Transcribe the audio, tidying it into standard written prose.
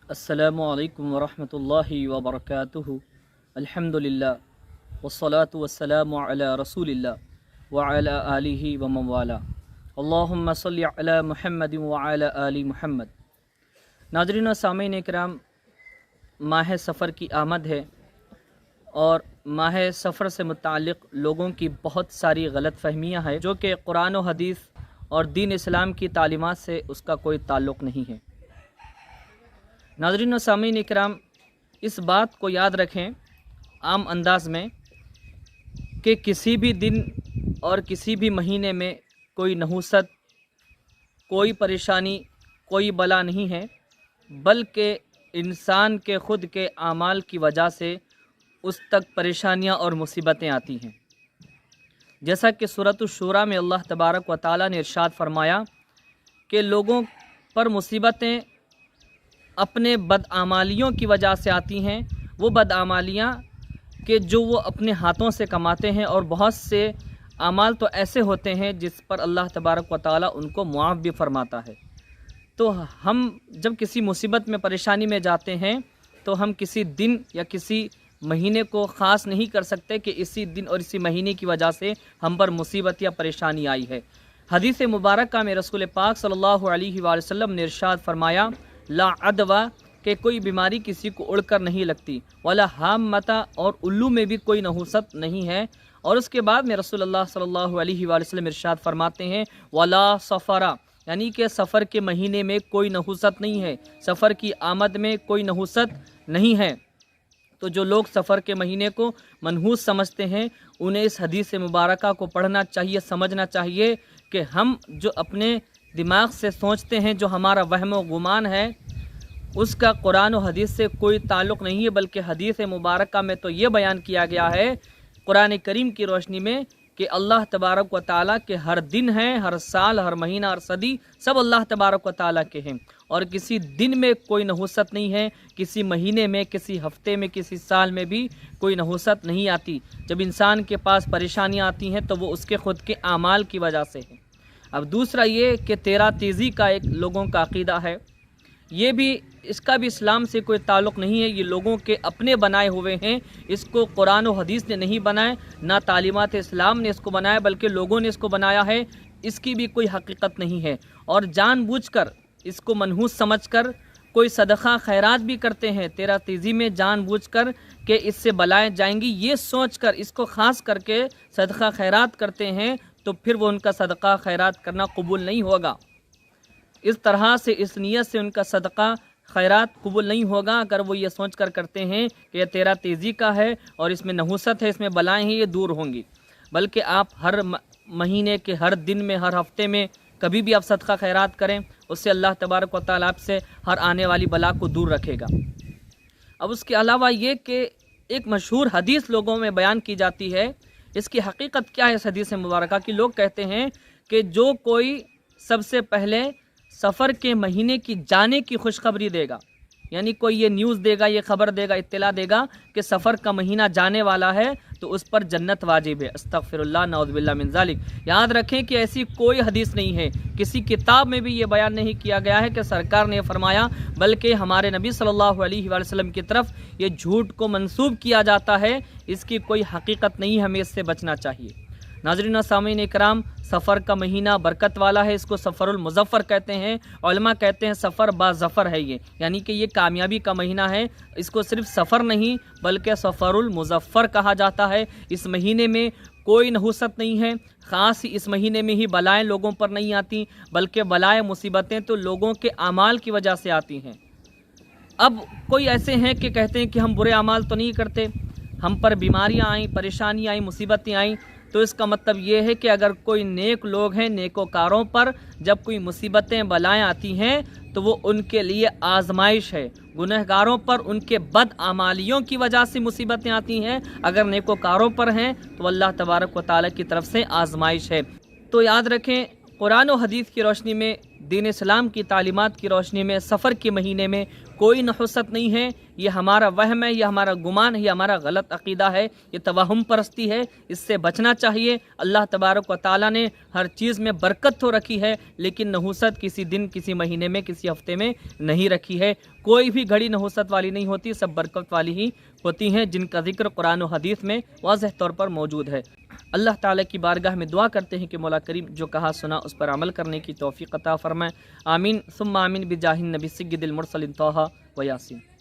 السلام علیکم ورحمۃ اللہ وبرکاتہ۔ الحمدللہ والصلاة والسلام علی رسول اللہ وعلی آلہ ومن والہ۔ اللہم صلی علی محمد وعلی آل محمد۔ ناظرین و سامعین کرام، ماہ سفر کی آمد ہے اور ماہ سفر سے متعلق لوگوں کی بہت ساری غلط فہمیاں ہیں جو کہ قرآن و حدیث اور دین اسلام کی تعلیمات سے اس کا کوئی تعلق نہیں ہے۔ ناظرین و سامعین کرام، اس بات کو یاد رکھیں عام انداز میں کہ کسی بھی دن اور کسی بھی مہینے میں کوئی نحوست، کوئی پریشانی، کوئی بلا نہیں ہے، بلکہ انسان کے خود کے اعمال کی وجہ سے اس تک پریشانیاں اور مصیبتیں آتی ہیں۔ جیسا کہ سورۃ الشورى میں اللہ تبارک و تعالیٰ نے ارشاد فرمایا کہ لوگوں پر مصیبتیں اپنے بدعمالیوں کی وجہ سے آتی ہیں، وہ بدعمالیاں کہ جو وہ اپنے ہاتھوں سے کماتے ہیں، اور بہت سے اعمال تو ایسے ہوتے ہیں جس پر اللہ تبارک و تعالیٰ ان کو معاف بھی فرماتا ہے۔ تو ہم جب کسی مصیبت میں، پریشانی میں جاتے ہیں تو ہم کسی دن یا کسی مہینے کو خاص نہیں کر سکتے کہ اسی دن اور اسی مہینے کی وجہ سے ہم پر مصیبت یا پریشانی آئی ہے۔ حدیث مبارکہ میں رسول پاک صلی اللہ علیہ وآلہ وسلم نے ارشاد فرمایا، لا عدوہ، کہ کوئی بیماری کسی کو اڑ کر نہیں لگتی، ولا حامتا، اور الو میں بھی کوئی نحوست نہیں ہے۔ اور اس کے بعد میں رسول اللہ صلی اللہ علیہ وآلہ وسلم ارشاد فرماتے ہیں، ولا سفرا، یعنی کہ سفر کے مہینے میں کوئی نحوست نہیں ہے، سفر کی آمد میں کوئی نحوست نہیں ہے۔ تو جو لوگ سفر کے مہینے کو منحوس سمجھتے ہیں، انہیں اس حدیث مبارکہ کو پڑھنا چاہیے، سمجھنا چاہیے کہ ہم جو اپنے دماغ سے سوچتے ہیں، جو ہمارا وہم و گمان ہے، اس کا قرآن و حدیث سے کوئی تعلق نہیں ہے، بلکہ حدیث مبارکہ میں تو یہ بیان کیا گیا ہے قرآن کریم کی روشنی میں کہ اللہ تبارک و تعالیٰ کے ہر دن ہیں، ہر سال، ہر مہینہ، ہر صدی، سب اللہ تبارک و تعالیٰ کے ہیں، اور کسی دن میں کوئی نحوست نہیں ہے، کسی مہینے میں، کسی ہفتے میں، کسی سال میں بھی کوئی نحوست نہیں آتی۔ جب انسان کے پاس پریشانیاں آتی ہیں تو وہ اس کے خود کے اعمال کی وجہ سے ہیں۔ اب دوسرا یہ کہ تیرا تیزی کا ایک لوگوں کا عقیدہ ہے، یہ بھی، اس کا بھی اسلام سے کوئی تعلق نہیں ہے، یہ لوگوں کے اپنے بنائے ہوئے ہیں، اس کو قرآن و حدیث نے نہیں بنائے، نہ تعلیمات اسلام نے اس کو بنایا، بلکہ لوگوں نے اس کو بنایا ہے، اس کی بھی کوئی حقیقت نہیں ہے۔ اور جان بوجھ کر اس کو منحوس سمجھ کر کوئی صدقہ خیرات بھی کرتے ہیں، تیرا تیزی میں جان بوجھ کر کہ اس سے بلائیں جائیں گی، یہ سوچ کر اس کو خاص کر کے صدقہ خیرات کرتے ہیں، تو پھر وہ ان کا صدقہ خیرات کرنا قبول نہیں ہوگا۔ اس طرح سے، اس نیت سے ان کا صدقہ خیرات قبول نہیں ہوگا اگر وہ یہ سوچ کر کرتے ہیں کہ یہ تیرا تیزی کا ہے اور اس میں نحوست ہے، اس میں بلائیں ہیں، یہ دور ہوں گی۔ بلکہ آپ ہر مہینے کے، ہر دن میں، ہر ہفتے میں کبھی بھی آپ صدقہ خیرات کریں، اس سے اللہ تبارک و تعالیٰ آپ سے ہر آنے والی بلا کو دور رکھے گا۔ اب اس کے علاوہ یہ کہ ایک مشہور حدیث لوگوں میں بیان کی جاتی ہے، اس کی حقیقت کیا ہے اس حدیث مبارکہ کی؟ لوگ کہتے ہیں کہ جو کوئی سب سے پہلے سفر کے مہینے کی جانے کی خوشخبری دے گا، یعنی کوئی یہ نیوز دے گا، یہ خبر دے گا، اطلاع دے گا کہ سفر کا مہینہ جانے والا ہے، تو اس پر جنت واجب ہے۔ استغفر اللہ، نعوذ باللہ من ذالک۔ یاد رکھیں کہ ایسی کوئی حدیث نہیں ہے، کسی کتاب میں بھی یہ بیان نہیں کیا گیا ہے کہ سرکار نے فرمایا، بلکہ ہمارے نبی صلی اللہ علیہ وآلہ وسلم کی طرف یہ جھوٹ کو منسوب کیا جاتا ہے، اس کی کوئی حقیقت نہیں، ہمیں اس سے بچنا چاہیے۔ ناظرین و سامعین اکرام، سفر کا مہینہ برکت والا ہے، اس کو سفر المظفر کہتے ہیں، علماء کہتے ہیں سفر با ظفر ہے یہ، یعنی کہ یہ کامیابی کا مہینہ ہے، اس کو صرف سفر نہیں بلکہ سفر المظفر کہا جاتا ہے۔ اس مہینے میں کوئی نحوست نہیں ہے، خاص اس مہینے میں ہی بلائیں لوگوں پر نہیں آتی، بلکہ بلائیں، مصیبتیں تو لوگوں کے اعمال کی وجہ سے آتی ہیں۔ اب کوئی ایسے ہیں کہ کہتے ہیں کہ ہم برے اعمال تو نہیں کرتے، ہم پر بیماریاں آئیں، پریشانیاں آئیں، مصیبتیں آئیں، تو اس کا مطلب یہ ہے کہ اگر کوئی نیک لوگ ہیں، نیکوکاروں پر جب کوئی مصیبتیں، بلائیں آتی ہیں تو وہ ان کے لیے آزمائش ہے، گنہگاروں پر ان کے بد اعمالیوں کی وجہ سے مصیبتیں آتی ہیں، اگر نیکوکاروں پر ہیں تو اللہ تبارک و تعالیٰ کی طرف سے آزمائش ہے۔ تو یاد رکھیں قرآن و حدیث کی روشنی میں، دین اسلام کی تعلیمات کی روشنی میں سفر کے مہینے میں کوئی نحوست نہیں ہے۔ یہ ہمارا وہم ہے، یہ ہمارا گمان ہے، یہ ہمارا غلط عقیدہ ہے، یہ توہم پرستی ہے، اس سے بچنا چاہیے۔ اللہ تبارک و تعالیٰ نے ہر چیز میں برکت تو رکھی ہے، لیکن نحوست کسی دن، کسی مہینے میں، کسی ہفتے میں نہیں رکھی ہے۔ کوئی بھی گھڑی نحوست والی نہیں ہوتی، سب برکت والی ہی ہوتی ہیں، جن کا ذکر قرآن و حدیث میں واضح طور پر موجود ہے۔ اللہ تعالیٰ کی بارگاہ میں دعا کرتے ہیں کہ مولا کریم جو کہا سنا اس پر عمل کرنے کی توفیق عطا فرمائے۔ آمین ثم آمین بجاہ النبی سید المرسل طہ و یاسین۔